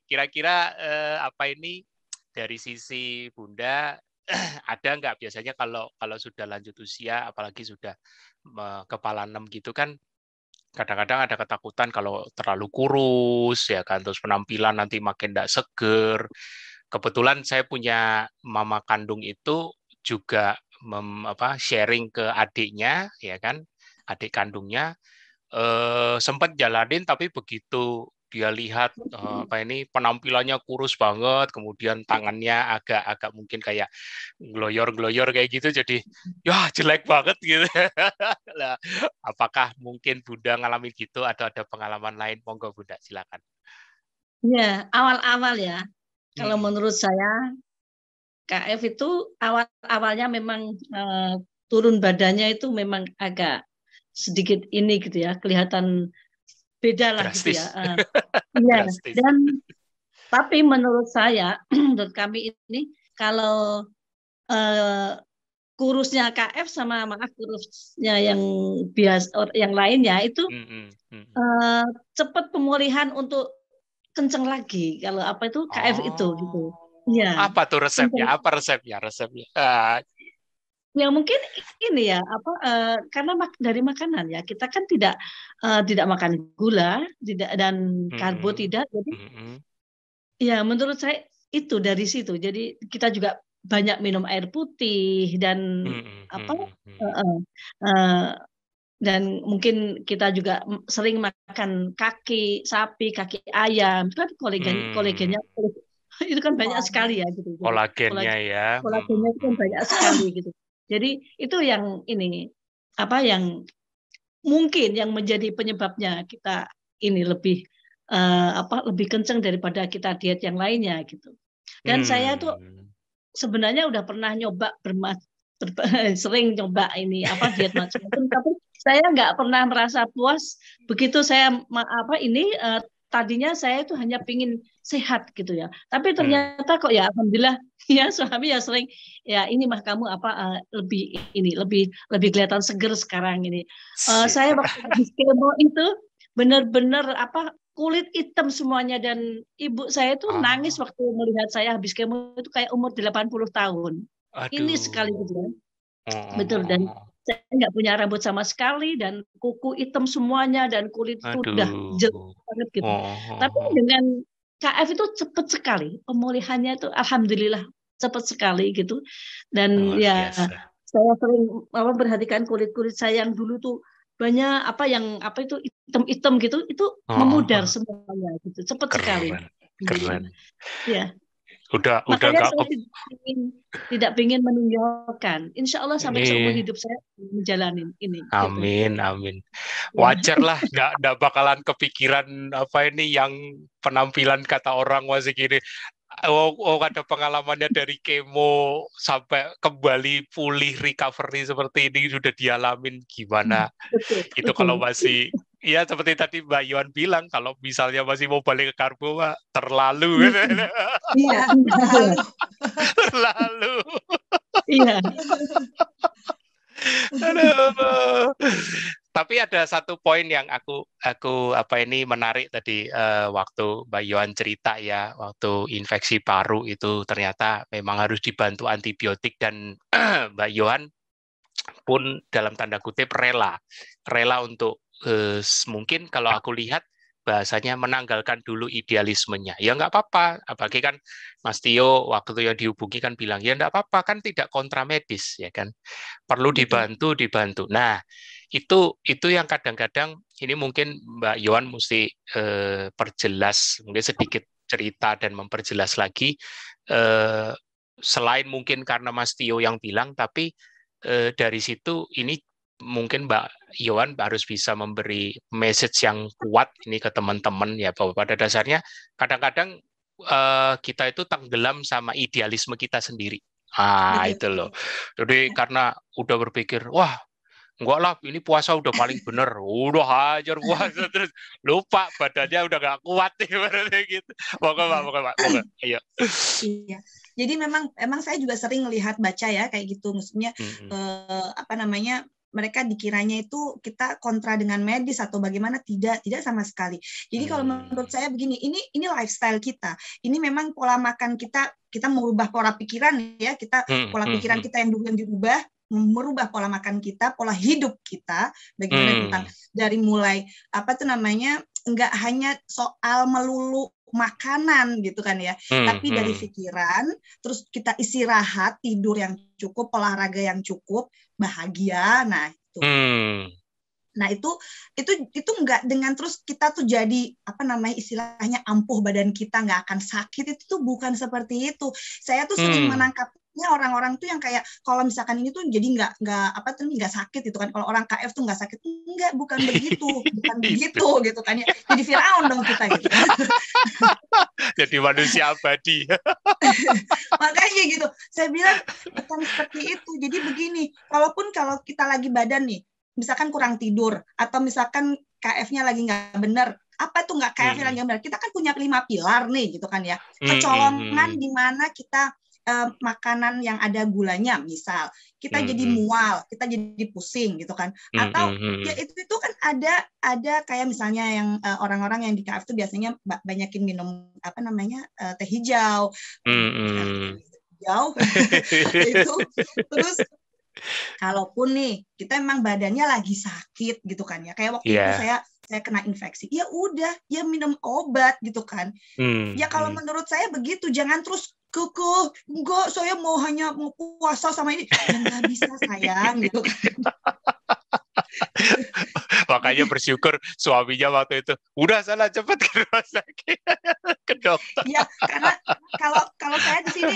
Kira-kira apa ini dari sisi Bunda ada nggak biasanya kalau sudah lanjut usia, apalagi sudah kepala 6 gitu kan, kadang-kadang ada ketakutan kalau terlalu kurus ya kan, terus penampilan nanti makin tidak seger. Kebetulan saya punya mama kandung itu juga sharing ke adiknya ya kan, adik kandungnya sempat jalanin, tapi begitu dia lihat penampilannya kurus banget, kemudian tangannya agak mungkin kayak gloyor-gloyor kayak gitu, jadi ya jelek banget gitu. Nah, apakah mungkin Bunda ngalamin gitu atau ada pengalaman lain? Monggo Bunda, silakan. Ya, awal-awal ya. Kalau menurut saya KF itu awal-awalnya memang turun badannya itu memang agak sedikit ini gitu ya, kelihatan beda lah drastis. gitu ya. Ya. Dan tapi menurut saya, menurut kami ini kalau kurusnya KF sama kurusnya yang biasa yang lainnya itu cepat pemulihan untuk kenceng lagi. Kalau apa itu KF itu gitu. Ya. Apa tuh resepnya? Apa resepnya? Ya mungkin ini ya karena dari makanan ya, kita kan tidak makan gula, tidak, dan karbo tidak, jadi ya menurut saya itu dari situ. Jadi kita juga banyak minum air putih dan dan mungkin kita juga sering makan kaki sapi, kaki ayam, itu kan kolagennya itu kan banyak sekali ya gitu. Kolagennya itu kan banyak sekali gitu. Jadi itu yang ini yang mungkin yang menjadi penyebabnya kita ini lebih lebih kenceng daripada kita diet yang lainnya gitu. Dan saya tuh sebenarnya udah pernah nyoba sering nyoba ini diet macam-macam, tapi saya nggak pernah merasa puas. Begitu saya tadinya saya itu hanya pingin sehat gitu ya, tapi ternyata kok ya alhamdulillah ya suami ya sering ya ini mah kamu lebih kelihatan seger sekarang ini. Saya waktu habis kemo itu benar-benar kulit hitam semuanya, dan ibu saya itu nangis waktu melihat saya habis kemo itu kayak umur 80 tahun. Aduh. Ini sekali gitu ya. Betul, dan saya nggak punya rambut sama sekali dan kuku hitam semuanya dan kulit itu udah jelek banget gitu. Tapi dengan KF itu cepat sekali pemulihannya, itu alhamdulillah cepat sekali gitu. Dan ya saya sering perhatikan kulit saya yang dulu tuh banyak itu hitam gitu, itu memudar semuanya gitu, cepat sekali. Keren. Ya. Makanya saya tidak ingin meninggalkan. Insya Allah sampai seumur hidup saya menjalani ini. Amin, gitu. Amin. Wajar lah, nggak bakalan kepikiran yang penampilan kata orang masih gini. Ada pengalamannya dari kemo sampai kembali pulih recovery seperti ini sudah dialamin gimana? Betul. Kalau masih Iya, seperti tadi Mbak Yohan bilang, kalau misalnya masih mau balik ke karbo, Mbak, terlalu. Iya, terlalu. Terlalu. Iya. Aduh. Tapi ada satu poin yang aku menarik tadi, waktu Mbak Yohan cerita ya, waktu infeksi paru itu ternyata memang harus dibantu antibiotik, dan Mbak Yohan pun dalam tanda kutip rela untuk mungkin kalau aku lihat bahasanya menanggalkan dulu idealismenya. Ya nggak apa-apa, apalagi kan Mas Tio waktu yang dihubungi kan bilang ya nggak apa-apa, kan tidak kontra medis ya kan, perlu dibantu. Nah itu yang kadang-kadang ini mungkin Mbak Yohan mesti perjelas, mungkin sedikit cerita dan memperjelas lagi, selain mungkin karena Mas Tio yang bilang, tapi dari situ ini mungkin Mbak Yohan harus bisa memberi message yang kuat ini ke teman-teman ya, bahwa pada dasarnya kadang-kadang kita itu tenggelam sama idealisme kita sendiri. Itu loh. Jadi karena udah berpikir, wah enggak lah, ini puasa udah paling bener, udah hajar puasa, terus lupa badannya udah gak kuat nih, gitu. Pokoknya Pak. Ayo. Iya. Jadi memang saya juga sering baca ya kayak gitu, maksudnya mereka dikiranya itu kita kontra dengan medis atau bagaimana, tidak sama sekali. Jadi kalau menurut saya begini, ini lifestyle kita, ini memang pola makan kita merubah pola pikiran ya, kita pola pikiran kita yang dulu yang dirubah, merubah pola makan kita, pola hidup kita, bagaimana tentang dari mulai nggak hanya soal melulu makanan gitu kan ya, tapi dari pikiran, terus kita istirahat, tidur yang cukup, olahraga yang cukup, bahagia. Nah itu. Nah itu nggak dengan terus kita tuh jadi istilahnya ampuh badan kita nggak akan sakit, itu tuh bukan seperti itu. Saya tuh sering menangkapnya orang-orang tuh yang kayak kalau misalkan ini tuh jadi nggak sakit gitu kan, kalau orang KF tuh nggak sakit, enggak, bukan begitu gitu kan ya, jadi Firaun dong kita gitu. Jadi manusia abadi. Makanya gitu, saya bilang bukan seperti itu. Jadi begini, kalau kita lagi badan nih, misalkan kurang tidur, atau misalkan KF-nya lagi nggak benar, apa tuh nggak KF-nya lagi nggak benar, kita kan punya 5 pilar nih gitu kan ya, kecolongan di mana kita makanan yang ada gulanya, misal kita jadi mual, kita jadi pusing gitu kan, atau ya itu kan ada kayak misalnya yang orang-orang yang di KF itu biasanya banyakin minum teh hijau, hijau itu. Terus kalaupun nih kita emang badannya lagi sakit gitu kan ya, kayak waktu itu saya kena infeksi, ya udah, ya minum obat gitu kan. Ya kalau menurut saya begitu, jangan terus enggak, saya hanya mau puasa sama ini, ya nggak bisa sayang gitu kan. Makanya bersyukur suaminya waktu itu udah sana cepet ke rumah sakit, ke dokter. Ya karena kalau saya di sini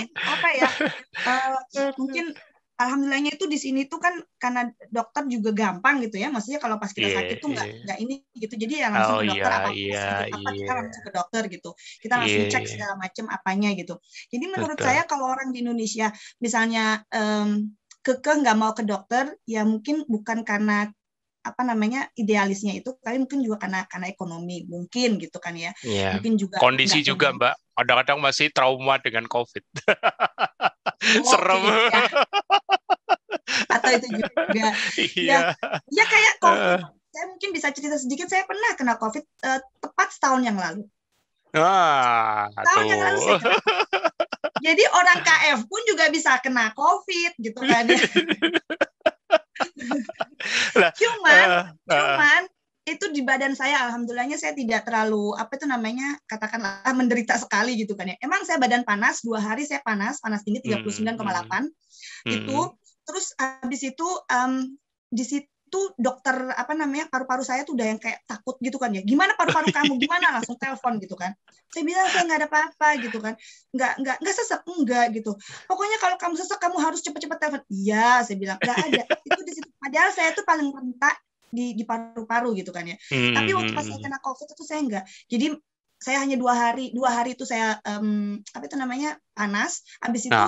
mungkin alhamdulillahnya itu di sini tuh kan karena dokter juga gampang gitu ya, maksudnya kalau pas kita sakit tuh nggak ini gitu, jadi ya langsung ke dokter, kita langsung ke dokter gitu, kita langsung cek segala macam apanya gitu. Jadi menurut saya kalau orang di Indonesia misalnya kekeh nggak mau ke dokter, ya mungkin bukan karena idealisnya itu, tapi mungkin juga karena ekonomi mungkin gitu kan ya. Mungkin juga kondisi juga Mbak, kadang-kadang masih trauma dengan COVID. Serem. Ya. Atau itu juga ya kayak COVID. Saya mungkin bisa cerita sedikit, saya pernah kena COVID tepat setahun yang lalu. Tahun yang lalu saya kena COVID. Jadi orang KF pun juga bisa kena COVID gitu kan ya. Cuman itu di badan saya, alhamdulillahnya saya tidak terlalu katakanlah menderita sekali gitu kan ya. Emang saya badan panas, 2 hari saya panas tinggi 39,8 itu. Terus habis itu di situ dokter paru-paru saya tuh udah yang kayak takut gitu kan ya, gimana paru-paru kamu, gimana, langsung telepon gitu kan. Saya bilang saya nggak ada apa-apa gitu kan, nggak sesek, enggak gitu, pokoknya kalau kamu sesek kamu harus cepat-cepat telepon. Iya, saya bilang nggak ada itu di situ, padahal saya tuh paling rentak di paru-paru gitu kan ya. Tapi waktu pas saya kena COVID itu saya enggak, jadi saya hanya 2 hari itu saya panas, habis itu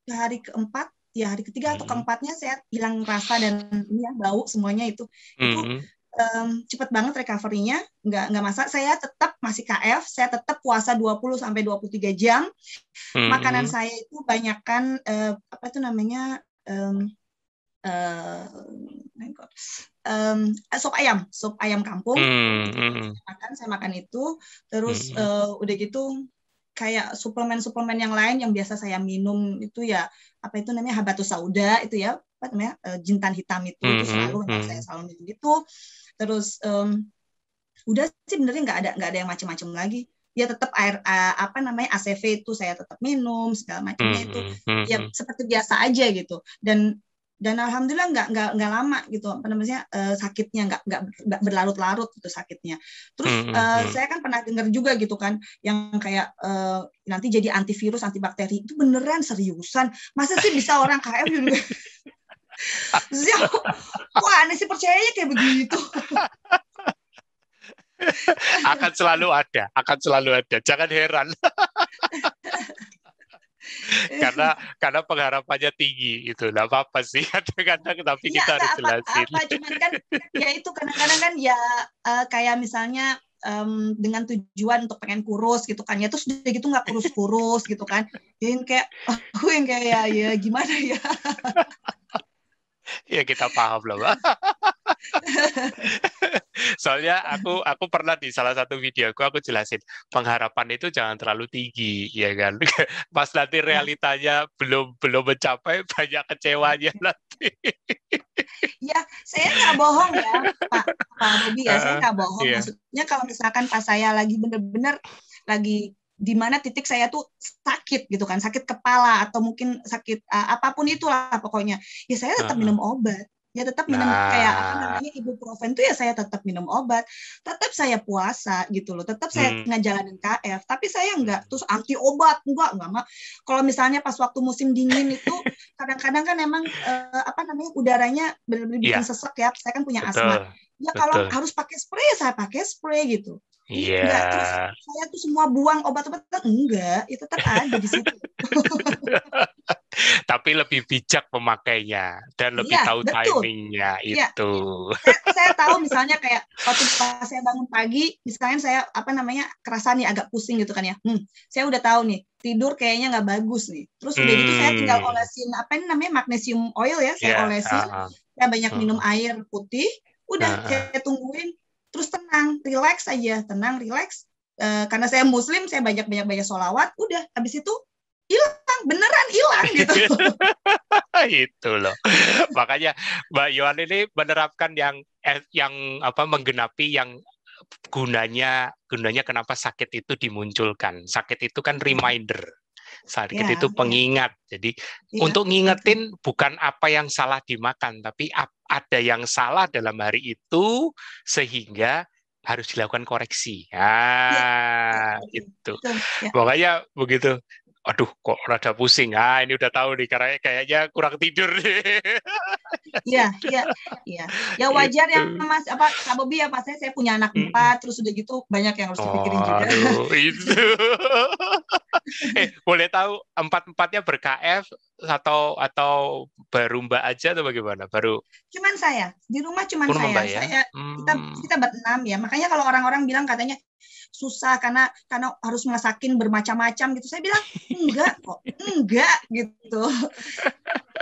hari keempat, ya hari ketiga atau keempatnya saya hilang rasa dan bau semuanya itu cepat banget recovery-nya, nggak masalah. Saya tetap masih KF, saya tetap puasa 20 sampai 23 jam. Makanan saya itu banyakkan apa itu namanya sop ayam kampung. Saya makan itu, terus udah gitu kayak suplemen-suplemen yang lain yang biasa saya minum itu ya apa itu namanya habatus sauda itu ya apa namanya jintan hitam itu selalu saya selalu minum itu. Terus udah sih benernya nggak ada yang macam-macam lagi. Ya tetap air apa namanya ACV itu saya tetap minum segala macamnya itu ya seperti biasa aja gitu. Dan alhamdulillah nggak lama gitu apa namanya sakitnya nggak berlarut-larut gitu sakitnya. Terus saya kan pernah dengar juga gitu kan yang kayak nanti jadi antivirus antibakteri itu beneran seriusan masa sih bisa orang KF gitu. Wah aneh sih percayanya kayak begitu. akan selalu ada, jangan heran. karena pengharapannya tinggi itu nggak apa-apa sih kadang-kadang tapi ya, kita harus jelasin. Cuman kan ya itu kadang-kadang kan ya kayak misalnya dengan tujuan untuk pengen kurus gitu kan ya terus udah gitu nggak kurus-kurus gitu kan yang kayak aku yang kayak ya gimana ya. Ya kita paham loh Mbak. Soalnya aku pernah di salah satu video aku jelasin pengharapan itu jangan terlalu tinggi ya kan. Pas nanti realitanya belum mencapai banyak kecewanya nanti. Ya saya nggak bohong ya Pak Bobi ya saya nggak bohong. Maksudnya kalau misalkan pas saya lagi bener-bener lagi di mana titik saya tuh sakit gitu kan sakit kepala atau mungkin sakit apapun itulah pokoknya ya saya tetap minum obat. Ya tetap minum kayak apa namanya ibuprofen tuh ya saya tetap minum obat, tetap saya puasa gitu loh, tetap saya ngejalanin KF, tapi saya enggak terus anti obat enggak kalau misalnya pas waktu musim dingin itu kadang-kadang kan emang apa namanya udaranya benar-benar bikin sesek ya, saya kan punya asma. Ya kalau harus pakai spray saya pakai spray gitu. Enggak, terus saya tuh semua buang obat-obatan enggak, itu tetap ada di situ. Tapi lebih bijak pemakainya dan lebih tahu betul. Timingnya itu. Saya tahu misalnya kayak waktu pas saya bangun pagi, misalnya saya apa namanya kerasa nih agak pusing gitu kan ya. Saya udah tahu nih tidur kayaknya nggak bagus nih. Terus udah gitu saya tinggal olesin apa ini namanya magnesium oil ya, saya olesin. Saya banyak minum air putih. Udah saya tungguin. Terus tenang, relax aja, tenang, relax. Karena saya Muslim, saya banyak sholawat. Udah, habis itu hilang, beneran hilang gitu. Itu loh. Makanya Mbak Yohan ini menerapkan yang apa menggenapi yang gunanya kenapa sakit itu dimunculkan. Sakit itu kan reminder. Sakit itu pengingat. Jadi untuk ngingetin bukan apa yang salah dimakan, tapi ada yang salah dalam hari itu sehingga harus dilakukan koreksi. Itu. Makanya begitu. Aduh, kok rada pusing. Ini udah tahu nih, karena kayaknya kurang tidur. Iya. Ya wajar ya Mas, Kak Bobi ya, Mas, saya punya anak 4, terus udah gitu banyak yang harus dipikirin juga. Aduh, itu. Boleh tahu 4-4-nya ber-KF atau baru Mbak aja atau bagaimana? Baru. Cuman saya, di rumah cuman saya. Ya? Kita ber-6 ya. Makanya kalau orang-orang bilang katanya susah karena harus masakin bermacam-macam gitu. Saya bilang enggak kok, enggak gitu.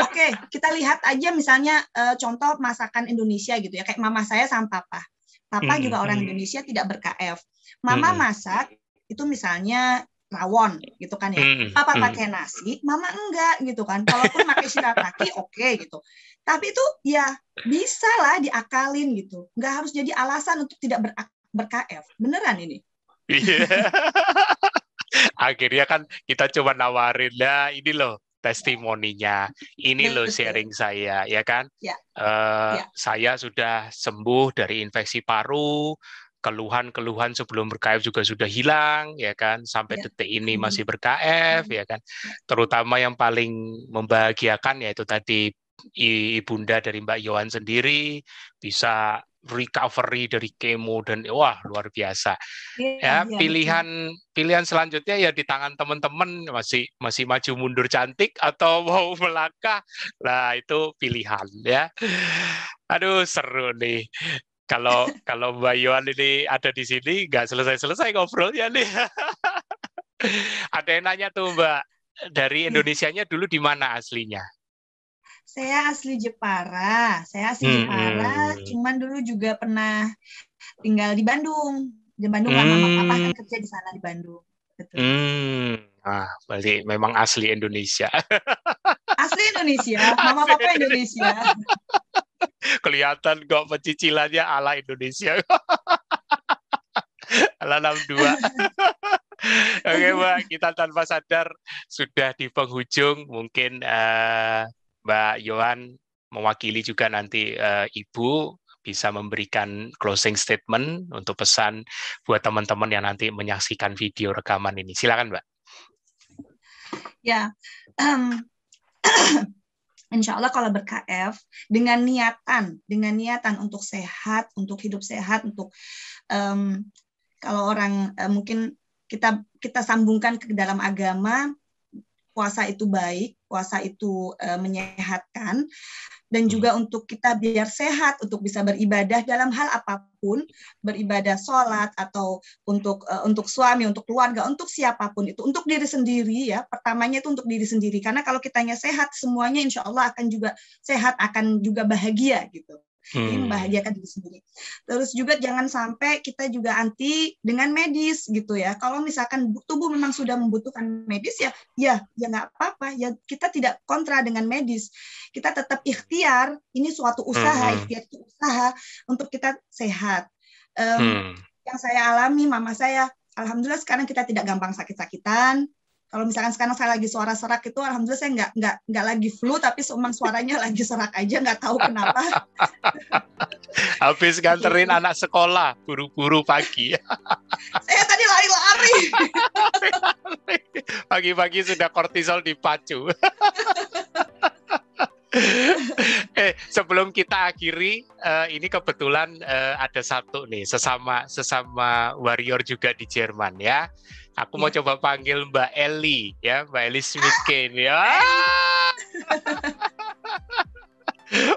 Oke, kita lihat aja misalnya contoh masakan Indonesia gitu ya, kayak mama saya sama papa. Papa juga orang Indonesia tidak ber-KF. Mama masak itu misalnya rawon gitu kan ya. Papa pakai nasi, mama enggak gitu kan. Kalaupun pakai shirataki oke gitu. Tapi itu ya bisa lah diakalin gitu. Enggak harus jadi alasan untuk tidak ber-KF. Beneran ini. Akhirnya kan kita coba nawarin lah ini loh testimoninya, ini loh sharing saya ya kan. Saya sudah sembuh dari infeksi paru, keluhan sebelum ber-KF juga sudah hilang ya kan, sampai detik ini masih ber-KF ya kan. Terutama yang paling membahagiakan yaitu tadi ibunda dari Mbak Yohan sendiri bisa recovery dari kemo dan wah luar biasa. Pilihan selanjutnya ya di tangan teman-teman, masih maju mundur cantik atau mau melangkah. Nah, itu pilihan ya. Aduh seru nih. Kalau Mbak Yohan ini ada di sini, nggak selesai-selesai ngobrolnya nih. Ada yang nanya tuh Mbak, dari Indonesianya dulu di mana aslinya? Saya asli Jepara. Cuman dulu juga pernah tinggal di Bandung. Di Bandung mama papa kan kerja di sana di Bandung. Betul. Berarti memang asli Indonesia. Asli Indonesia, mama papa Indonesia. Kelihatan kok pencicilannya ala Indonesia. Ala 62. Oke Mbak, kita tanpa sadar sudah di penghujung. Mungkin Mbak Yohan mewakili juga nanti Ibu bisa memberikan closing statement untuk pesan buat teman-teman yang nanti menyaksikan video rekaman ini. Silakan Mbak. Ya, Insya Allah kalau ber-KF dengan niatan untuk sehat, untuk hidup sehat, untuk kalau orang mungkin kita sambungkan ke dalam agama, puasa itu baik, puasa itu menyehatkan, dan juga untuk kita biar sehat, untuk bisa beribadah dalam hal apapun, beribadah sholat atau untuk suami, untuk keluarga, untuk siapapun itu, untuk diri sendiri ya. Pertamanya itu untuk diri sendiri, karena kalau kitanya sehat, semuanya insya Allah akan juga sehat, akan juga bahagia gitu. Jadi membahagiakan diri sendiri. Terus juga jangan sampai kita juga anti dengan medis gitu ya. Kalau misalkan tubuh memang sudah membutuhkan medis ya nggak apa-apa. Ya kita tidak kontra dengan medis. Kita tetap ikhtiar. Ini suatu usaha, ikhtiar itu usaha untuk kita sehat. Yang saya alami, mama saya, alhamdulillah sekarang kita tidak gampang sakit-sakitan. Kalau misalkan sekarang saya lagi suara serak itu, alhamdulillah saya nggak lagi flu, tapi memang suaranya lagi serak aja, nggak tahu kenapa. Habis nganterin anak sekolah, buru-buru pagi. Saya tadi lari-lari. Pagi-pagi sudah kortisol dipacu. Sebelum kita akhiri, ini kebetulan ada satu nih, sesama warrior juga di Jerman ya. Aku mau coba panggil Mbak Eli ya, Mbak Eli Smith-Kane ya.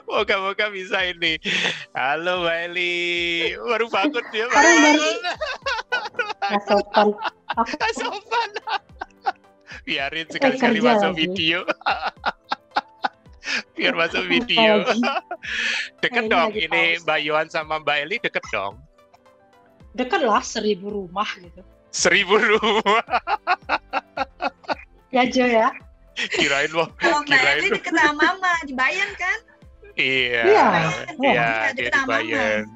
Moga-moga bisa ini. Halo Mbak Eli, baru bangun dia. Sopan. Biarin sekali-kali masuk video. Biar masuk video. Deket dong, ini Mbak Yohan sama Mbak Eli deket dong. Deket lah, 1000 rumah gitu. 1000 rumah. Ya Jo ya. Kirain loh. Kalau Mbak Eli deket sama Mama, di Bayan kan? Iya, dia di Bayan.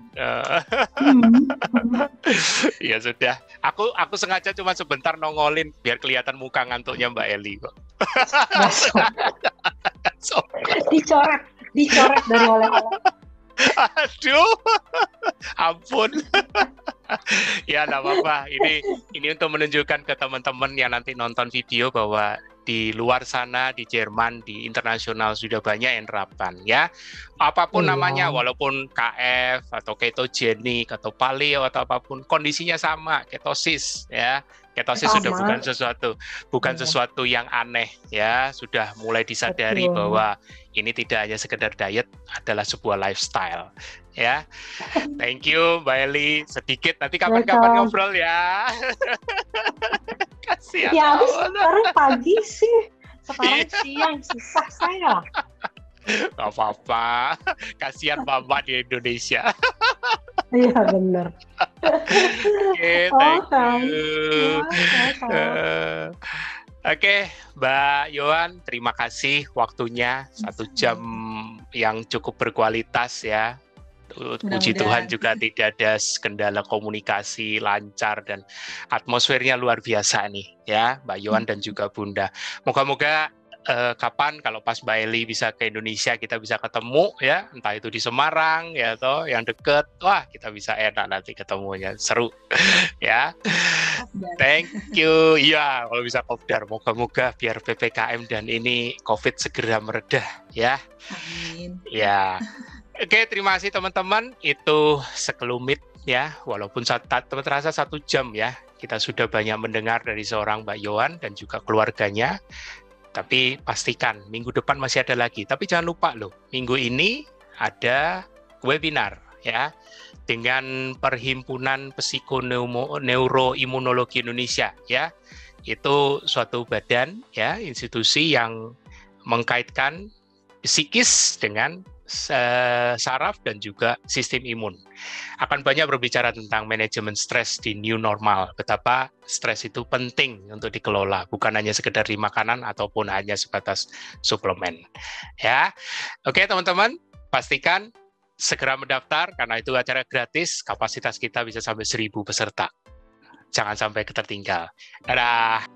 Ya sudah. Aku sengaja cuma sebentar nongolin biar kelihatan muka ngantuknya Mbak Eli kok. Dicoret dari oleh-oleh. Aduh, ampun. Ya, nggak apa-apa. Ini untuk menunjukkan ke teman-teman yang nanti nonton video bahwa di luar sana, di Jerman, di internasional sudah banyak yang nerapkan ya. Apapun namanya, walaupun KF atau ketogenic atau paleo atau apapun, kondisinya sama, ketosis ya. Ketosis sudah bukan sesuatu yang aneh ya, sudah mulai disadari bahwa ini tidak hanya sekedar diet, adalah sebuah lifestyle ya. Thank you Mbak Eli, sedikit nanti kapan-kapan ngobrol ya. Kasihan. Ya habis sekarang pagi sih, sekarang siang susah saya. Gak apa-apa, kasihan Mama di Indonesia. Iya benar. Oke, thank you. Oke, Mbak Yohan, terima kasih waktunya 1 jam yang cukup berkualitas ya. Puji Tuhan juga tidak ada kendala komunikasi, lancar dan atmosfernya luar biasa nih ya, Mbak Yohan dan juga Bunda. Moga-moga kapan kalau pas Mbak Eli bisa ke Indonesia kita bisa ketemu ya, entah itu di Semarang ya toh yang deket, wah kita bisa enak nanti ketemunya, seru ya. Thank you. Ya kalau bisa kopdar, moga-moga biar PPKM dan ini COVID segera meredah ya. Amin. Ya. Oke, terima kasih teman-teman. Itu sekelumit ya, walaupun terasa 1 jam ya, kita sudah banyak mendengar dari seorang Mbak Yohan dan juga keluarganya. Tapi pastikan minggu depan masih ada lagi. Tapi jangan lupa loh, minggu ini ada webinar ya. dengan Perhimpunan Psikoneuroimunologi Indonesia, ya. Itu suatu badan, ya, institusi yang mengkaitkan psikis dengan saraf dan juga sistem imun. Akan banyak berbicara tentang manajemen stres di new normal, betapa stres itu penting untuk dikelola, bukan hanya sekedar di makanan ataupun hanya sebatas suplemen. Ya, oke teman-teman, pastikan segera mendaftar karena itu acara gratis, kapasitas kita bisa sampai 1.000 peserta. Jangan sampai ketertinggal. Dadah.